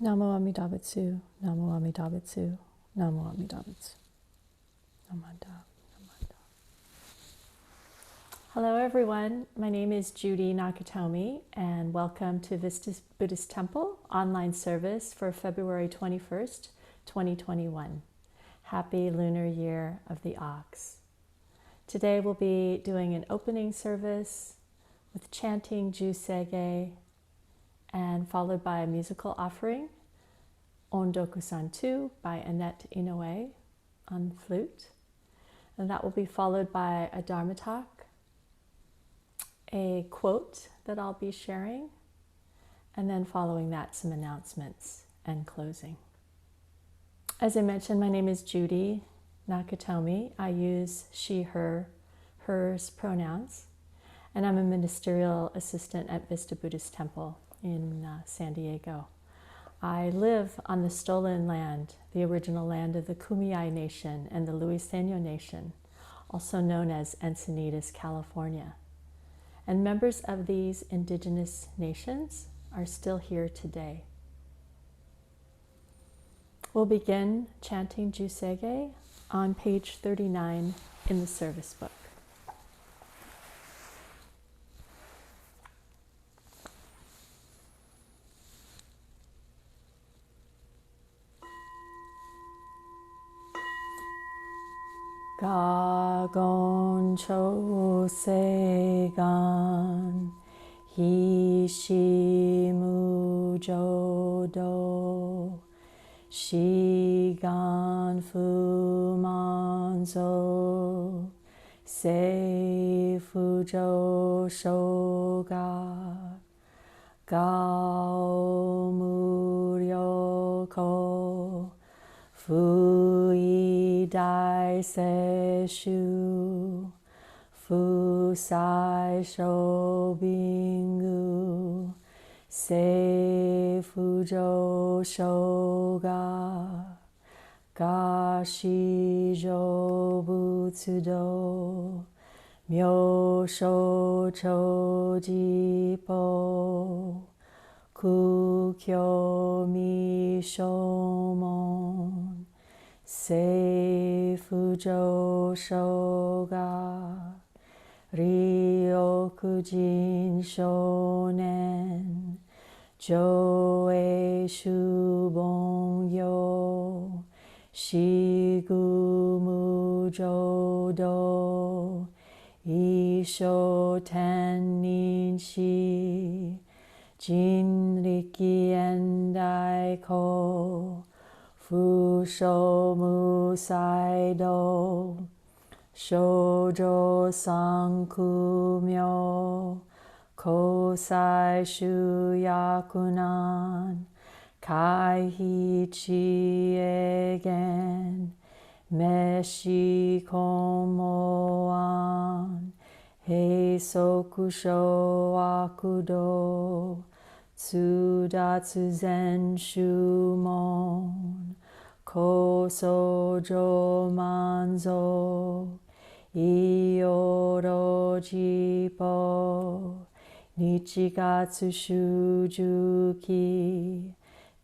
Namo Amida Butsu, Namo Amida Butsu, Namo Amida Butsu. Namada, namada. Hello everyone, my name is Judy Nakatomi and welcome to Vista Buddhist Temple online service for February 21st, 2021. Happy Lunar Year of the Ox. Today we'll be doing an opening service with chanting Jusege and followed by a musical offering, Ondoku-san 2 by Annette Inoue on flute. And that will be followed by a Dharma talk, a quote that I'll be sharing, and then following that some announcements and closing. As I mentioned, my name is Judy Nakatomi. I use she, her, hers pronouns, and I'm a ministerial assistant at Vista Buddhist Temple in San Diego. I live on the stolen land, the original land of the Kumeyaay Nation and the Luiseno Nation, also known as Encinitas, California. And members of these indigenous nations are still here today. We'll begin chanting Jusege on page 39 in the service book. Gagon Chosegan Hishimu Jodo Shigan Fumanzo Seifujo Shoga Gao Muryoko Fui Dai Seshu Fusai Shobingu Seifujo Shoga Gashijo Butsudo Myosho Chojipo Kukyo Mishomon Seifujo Shoga Ryokujin Shonen Joe Shubongyo Shigumu Jodo Isho Tenin Shi Jinriki Endai Ko Fusho Musaido Shoujo Sankumyo Kosai Shuyakunan Kaihi Chiegen Meshi Komoan Heisokusho Akudo Tsudatsu Zen Shumon Kosojo Manzo Ioro Jipo Nichigatsu Shujuki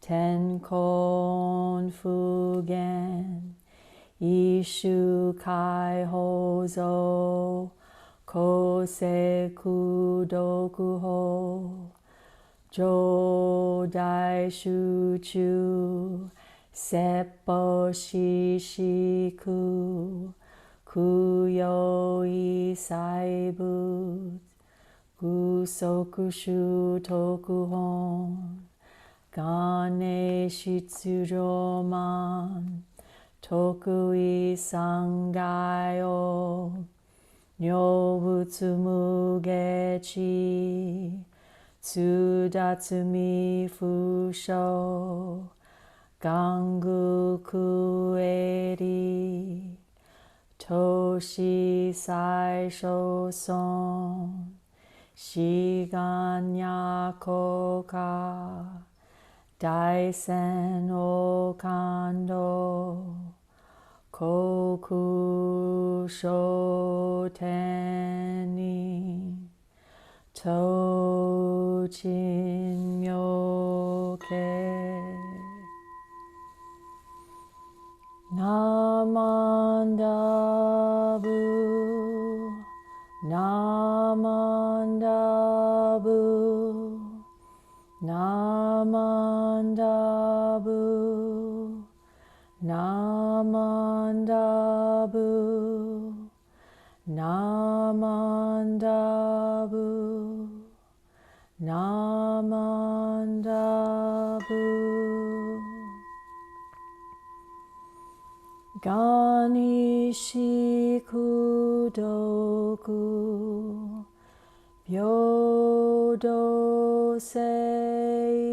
Tenkon Fugen Ishu Kai Hozo Koseku Dokuho Jodai Shuchu Seppo Shishiku Kuyo Isaibu Gusokushu Tokuhon Gane Shitsujoman Tokui Sangayo Nyobutsu Mugechi Tsudatsumi Fusho Gangu Kueri Toshi Saisho Son Shiganya Koka Daisen Okando Koku Shoteni Tochin Myoke Namandabu Namandabu Namandabu Namandabu Namandabu Namandabu Ganishi Kudoku Byodo Seisai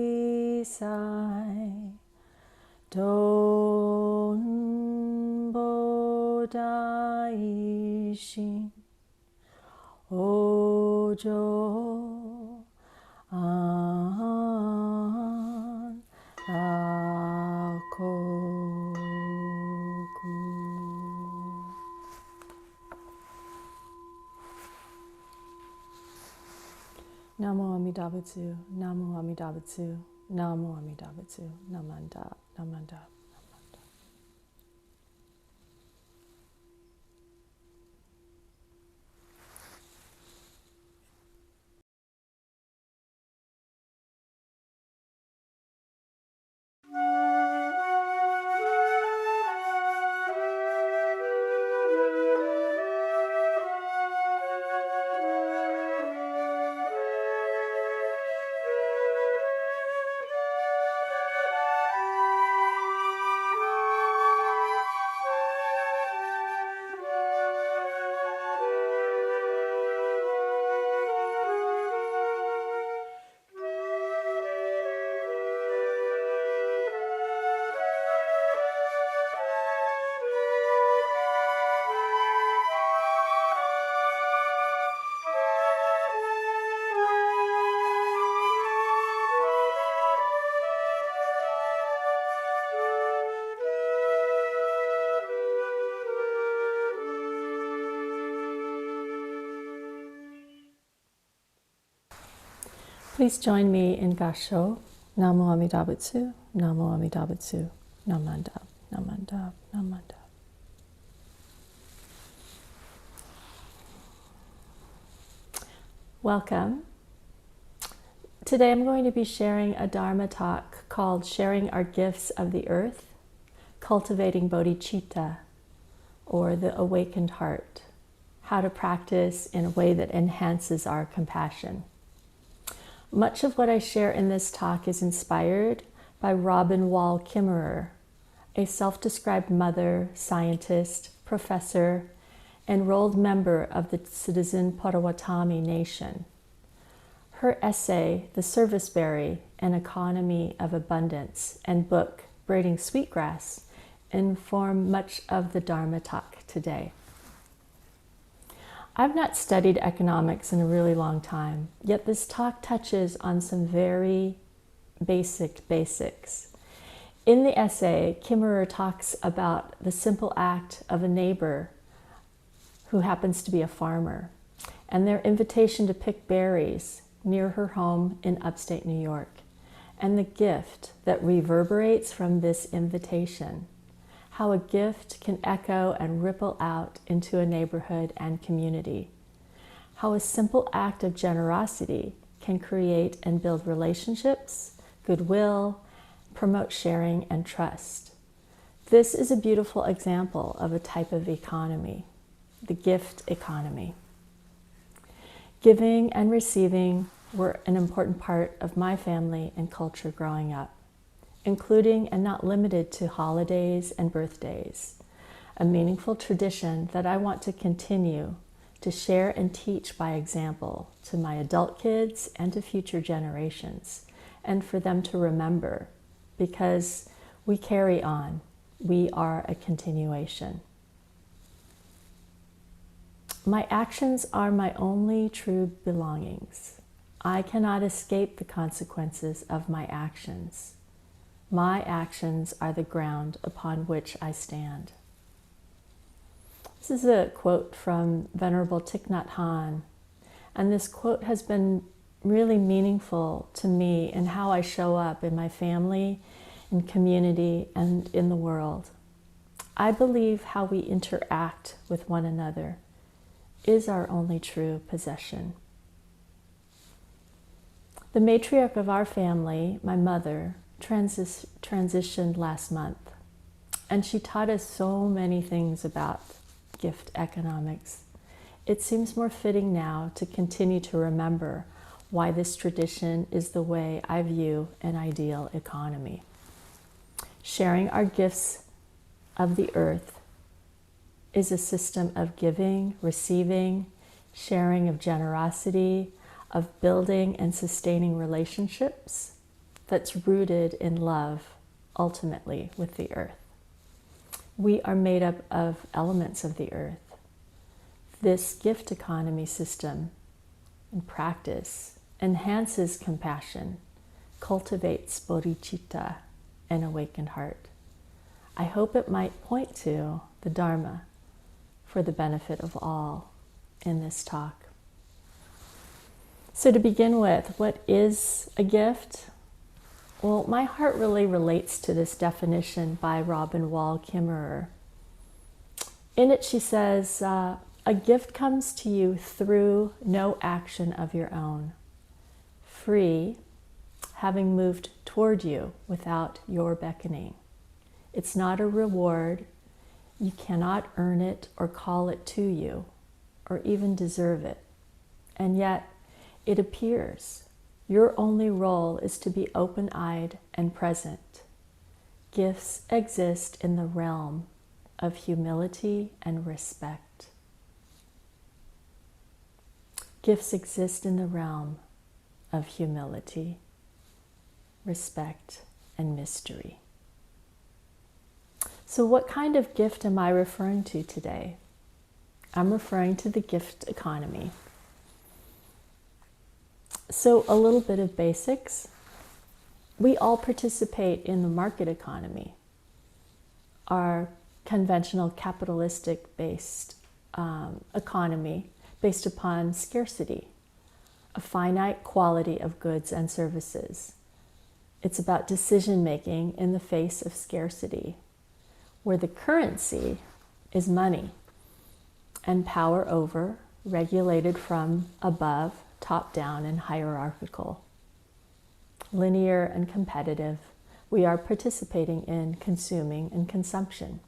Don Bodaishin Ojo An Akoku. Namo Amida Butsu, Namo Amida Butsu, Namo Amida Butsu, Namanda, Namanda. Please join me in Gasho. Namo Amida Butsu, Namo Amida Butsu, Namanda, Namanda, Namanda. Welcome. Today I'm going to be sharing a Dharma talk called Sharing Our Gifts of the Earth, Cultivating Bodhicitta, or the Awakened Heart. how to practice in a way that enhances our compassion. Much of what I share in this talk is inspired by Robin Wall Kimmerer, a self-described mother, scientist, professor, enrolled member of the citizen Potawatomi Nation. Her essay, The Serviceberry, An Economy of Abundance, and book, Braiding Sweetgrass, inform much of the Dharma talk today. I've not studied economics in a really long time, yet this talk touches on some very basics. In the essay, Kimmerer talks about the simple act of a neighbor who happens to be a farmer, and their invitation to pick berries near her home in upstate New York, and the gift that reverberates from this invitation, how a gift can echo and ripple out into a neighborhood and community, how a simple act of generosity can create and build relationships, goodwill, promote sharing and trust. This is a beautiful example of a type of economy, the gift economy. Giving and receiving were an important part of my family and culture growing up, including and not limited to holidays and birthdays, a meaningful tradition that I want to continue to share and teach by example to my adult kids and to future generations, and for them to remember, because we carry on. We are a continuation. My actions are my only true belongings. I cannot escape the consequences of my actions. My actions are the ground upon which I stand. This is a quote from Venerable Thich Nhat Hanh, and this quote has been really meaningful to me in how I show up in my family, in community, and in the world. I believe how we interact with one another is our only true possession. The matriarch of our family, my mother, transitioned last month, and she taught us so many things about gift economics. It seems more fitting now to continue to remember why this tradition is the way I view an ideal economy. Sharing our gifts of the earth is a system of giving, receiving, sharing of generosity, of building and sustaining relationships that's rooted in love, ultimately, with the earth. We are made up of elements of the earth. This gift economy system and practice enhances compassion, cultivates bodhicitta, an awakened heart. I hope it might point to the Dharma for the benefit of all in this talk. So to begin with, what is a gift? Well, my heart really relates to this definition by Robin Wall Kimmerer. In it, she says, a gift comes to you through no action of your own, free, having moved toward you without your beckoning. It's not a reward. You cannot earn it or call it to you, or even deserve it. And yet, it appears. Your only role is to be open-eyed and present. Gifts exist in the realm of humility and respect. Gifts exist in the realm of humility, respect, and mystery. So what kind of gift am I referring to today? I'm referring to the gift economy. So a little bit of basics. We all participate in the market economy, our conventional capitalistic-based economy based upon scarcity, a finite quality of goods and services. It's about decision-making in the face of scarcity, where the currency is money and power over, regulated from above, top-down, and hierarchical. Linear and competitive, we are participating in consuming and consumption.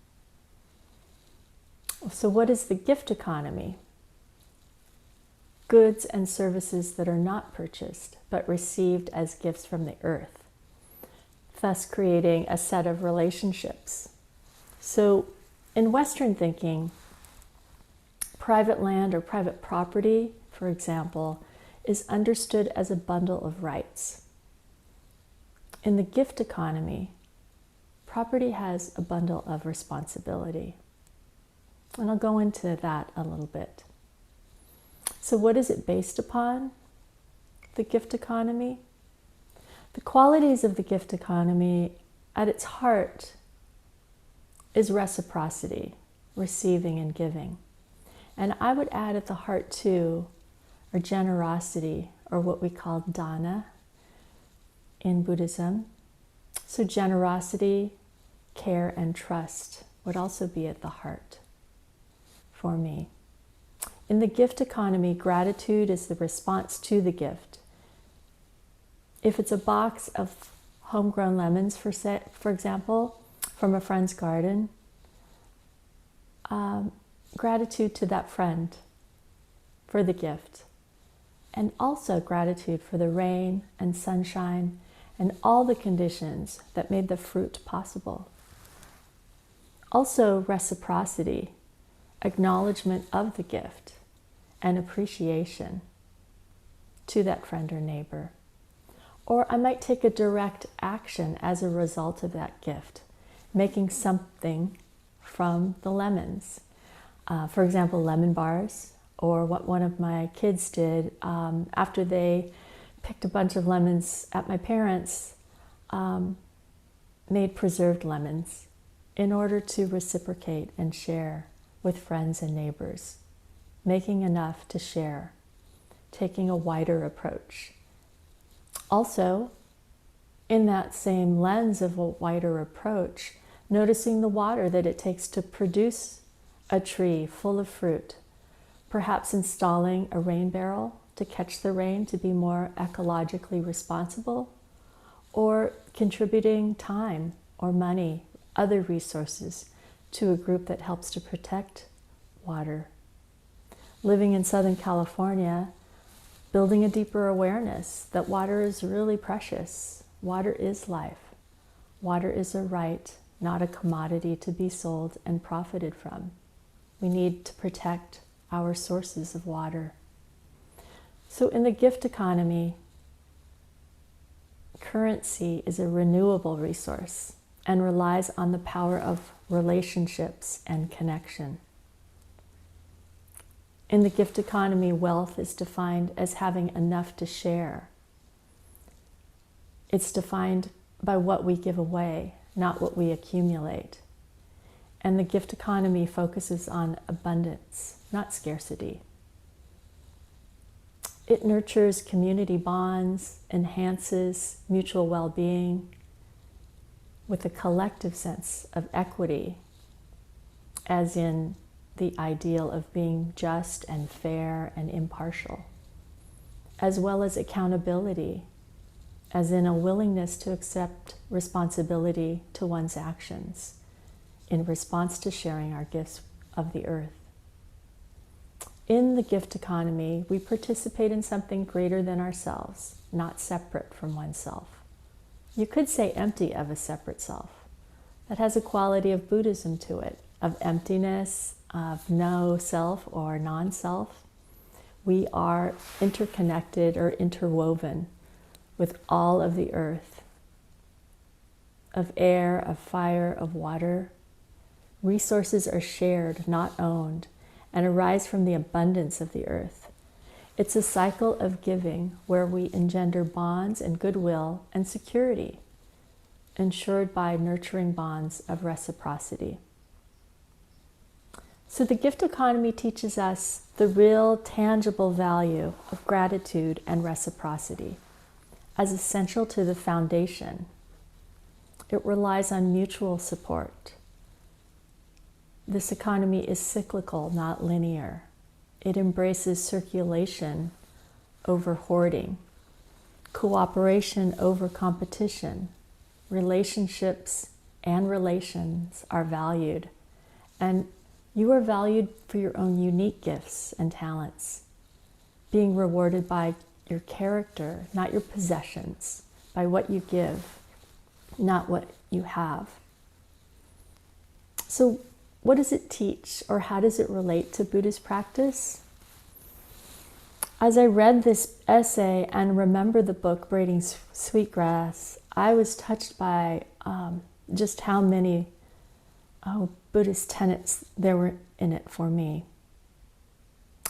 So what is the gift economy? goods and services that are not purchased, but received as gifts from the earth, thus creating a set of relationships. So in Western thinking, private land or private property, for example, is understood as a bundle of rights. In the gift economy, property has a bundle of responsibility. And I'll go into that a little bit. So what is it based upon, the gift economy? The qualities of the gift economy at its heart is reciprocity, receiving and giving. And I would add at the heart too, or generosity, or what we call dana in Buddhism. So generosity, care, and trust would also be at the heart for me. In the gift economy, gratitude is the response to the gift. If it's a box of homegrown lemons, for example, from a friend's garden, gratitude to that friend for the gift. And also gratitude for the rain and sunshine and all the conditions that made the fruit possible. Also reciprocity, acknowledgement of the gift and appreciation to that friend or neighbor. Or I might take a direct action as a result of that gift, making something from the lemons. For example, lemon bars, or what one of my kids did after they picked a bunch of lemons at my parents', made preserved lemons in order to reciprocate and share with friends and neighbors, making enough to share, taking a wider approach. Also, in that same lens of a wider approach, noticing the water that it takes to produce a tree full of fruit, perhaps installing a rain barrel to catch the rain to be more ecologically responsible, or contributing time or money, other resources to a group that helps to protect water. Living in Southern California, building a deeper awareness that water is really precious. Water is life. Water is a right, not a commodity to be sold and profited from. We need to protect our sources of water. So in the gift economy, currency is a renewable resource and relies on the power of relationships and connection. In the gift economy, wealth is defined as having enough to share. It's defined by what we give away, not what we accumulate. And the gift economy focuses on abundance, not scarcity. It nurtures community bonds, enhances mutual well-being with a collective sense of equity, as in the ideal of being just and fair and impartial, as well as accountability, as in a willingness to accept responsibility to one's actions in response to sharing our gifts of the earth. In the gift economy, we participate in something greater than ourselves, not separate from oneself. You could say empty of a separate self. That has a quality of Buddhism to it, of emptiness, of no self or non-self. We are interconnected or interwoven with all of the earth, of air, of fire, of water. Resources are shared, not owned, and arise from the abundance of the earth. It's a cycle of giving where we engender bonds and goodwill and security, ensured by nurturing bonds of reciprocity. So the gift economy teaches us the real tangible value of gratitude and reciprocity as essential to the foundation. It relies on mutual support. This economy is cyclical, not linear. It embraces circulation over hoarding, cooperation over competition. Relationships and relations are valued, and you are valued for your own unique gifts and talents. being rewarded by your character, not your possessions, by what you give, not what you have. So what does it teach, or how does it relate to Buddhist practice? As I read this essay and remember the book Braiding Sweetgrass, I was touched by just how many Buddhist tenets there were in it for me.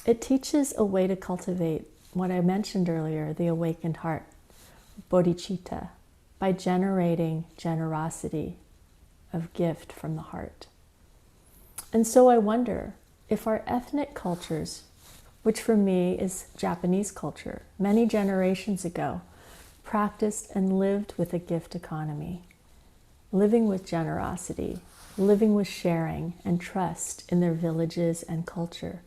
It teaches a way to cultivate what I mentioned earlier, the awakened heart, bodhicitta, by generating generosity of gift from the heart. And so I wonder if our ethnic cultures, which for me is Japanese culture, many generations ago, practiced and lived with a gift economy, living with generosity, living with sharing and trust in their villages and culture.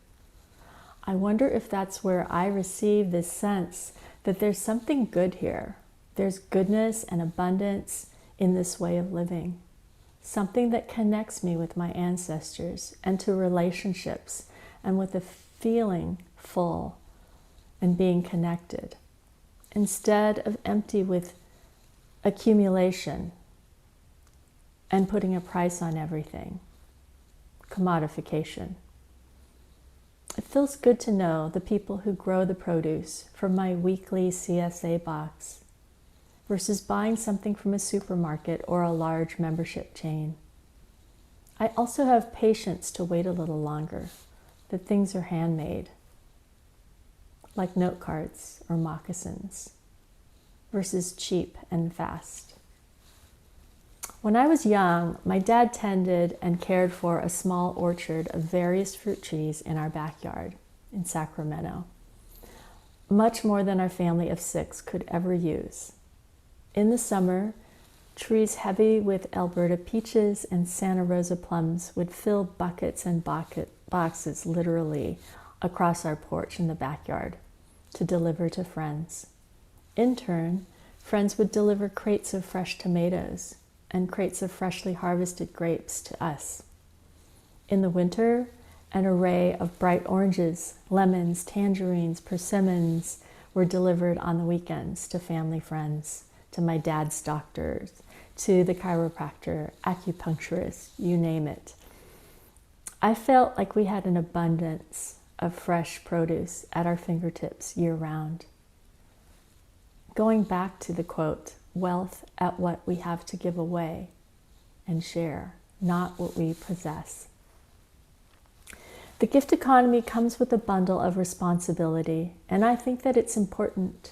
I wonder if that's where I receive this sense that there's something good here. There's goodness and abundance in this way of living. Something that connects me with my ancestors and to relationships and with a feeling full and being connected, instead of empty with accumulation and putting a price on everything, commodification. It feels good to know the people who grow the produce from my weekly CSA box versus buying something from a supermarket or a large membership chain. I also have patience to wait a little longer, that things are handmade, like note cards or moccasins, versus cheap and fast. When I was young, my dad tended and cared for a small orchard of various fruit trees in our backyard in Sacramento, much more than our family of 6 could ever use. In the summer, trees heavy with Alberta peaches and Santa Rosa plums would fill buckets and boxes literally across our porch in the backyard to deliver to friends. In turn, friends would deliver crates of fresh tomatoes and crates of freshly harvested grapes to us. In the winter, an array of bright oranges, lemons, tangerines, persimmons were delivered on the weekends to family friends, to my dad's doctors, to the chiropractor, acupuncturist, you name it. I felt like we had an abundance of fresh produce at our fingertips year-round. Going back to the quote, wealth at what we have to give away and share, not what we possess. The gift economy comes with a bundle of responsibility, and I think that it's important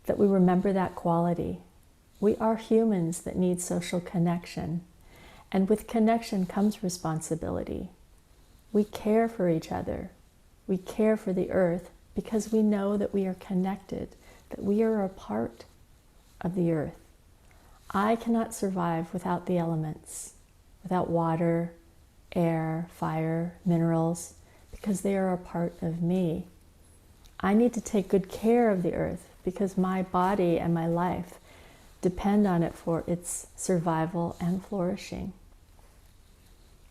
that we remember that quality. We are humans that need social connection, and with connection comes responsibility. We care for each other. We care for the earth because we know that we are connected, that we are a part of the earth. I cannot survive without the elements, without water, air, fire, minerals, because they are a part of me. I need to take good care of the earth because my body and my life depend on it for its survival and flourishing.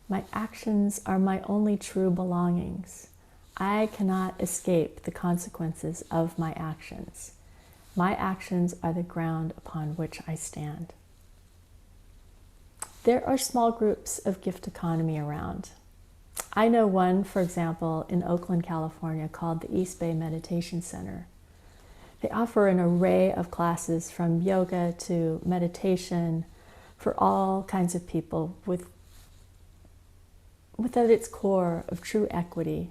My actions are my only true belongings. I cannot escape the consequences of my actions. My actions are the ground upon which I stand. There are small groups of gift economy around. I know one, for example, in Oakland, California, called the East Bay Meditation Center. They offer an array of classes from yoga to meditation for all kinds of people with at its core of true equity,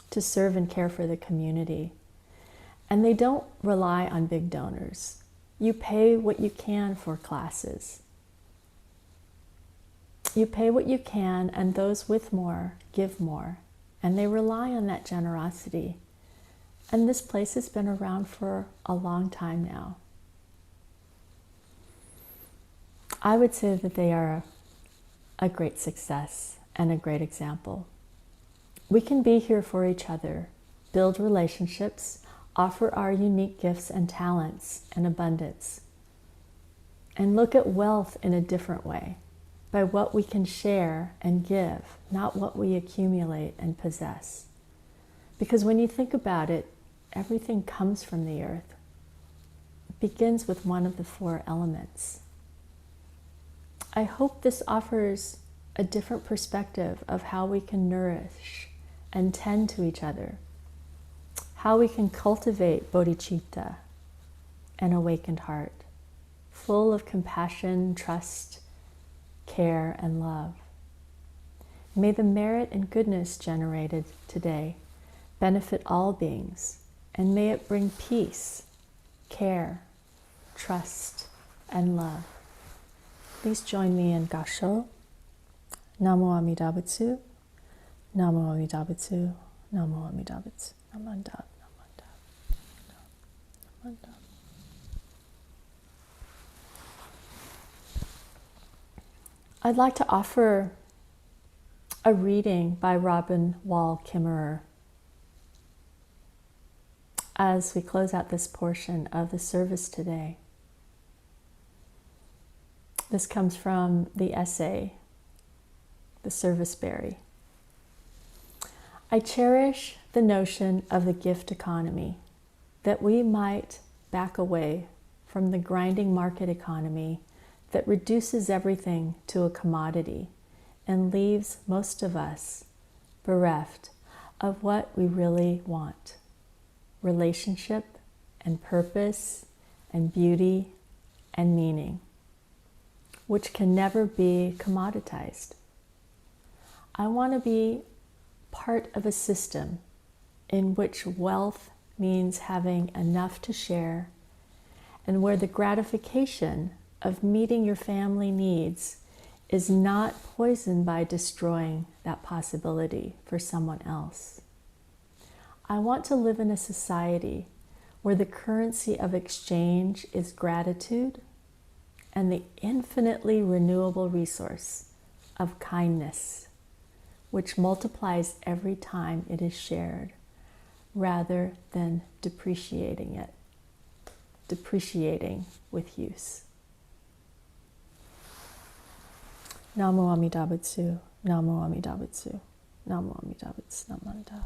to serve and care for the community. And they don't rely on big donors. You pay what you can for classes. You pay what you can, and those with more give more. And they rely on that generosity. And this place has been around for a long time now. I would say that they are a great success and a great example. We can be here for each other, build relationships, offer our unique gifts and talents and abundance, and look at wealth in a different way, by what we can share and give, not what we accumulate and possess. Because when you think about it, everything comes from the earth. It begins with one of the 4 elements. I hope this offers a different perspective of how we can nourish and tend to each other, how we can cultivate bodhicitta, an awakened heart, full of compassion, trust, care, and love. May the merit and goodness generated today benefit all beings, and may it bring peace, care, trust, and love. Please join me in Gassho. Namo Amida Butsu, Namo Amida Butsu, Namo Amida Butsu, Namanda, Namanda, Namanda. I'd like to offer a reading by Robin Wall Kimmerer as we close out this portion of the service today. This comes from the essay, The Service Berry. I cherish the notion of the gift economy, that we might back away from the grinding market economy that reduces everything to a commodity and leaves most of us bereft of what we really want: relationship and purpose and beauty and meaning, which can never be commoditized. I want to be part of a system in which wealth means having enough to share, and where the gratification of meeting your family needs is not poisoned by destroying that possibility for someone else. I want to live in a society where the currency of exchange is gratitude and the infinitely renewable resource of kindness, which multiplies every time it is shared, rather than depreciating with use. Namo Amida Butsu, Namo Amida Butsu, Namo Amida Butsu, Namanda.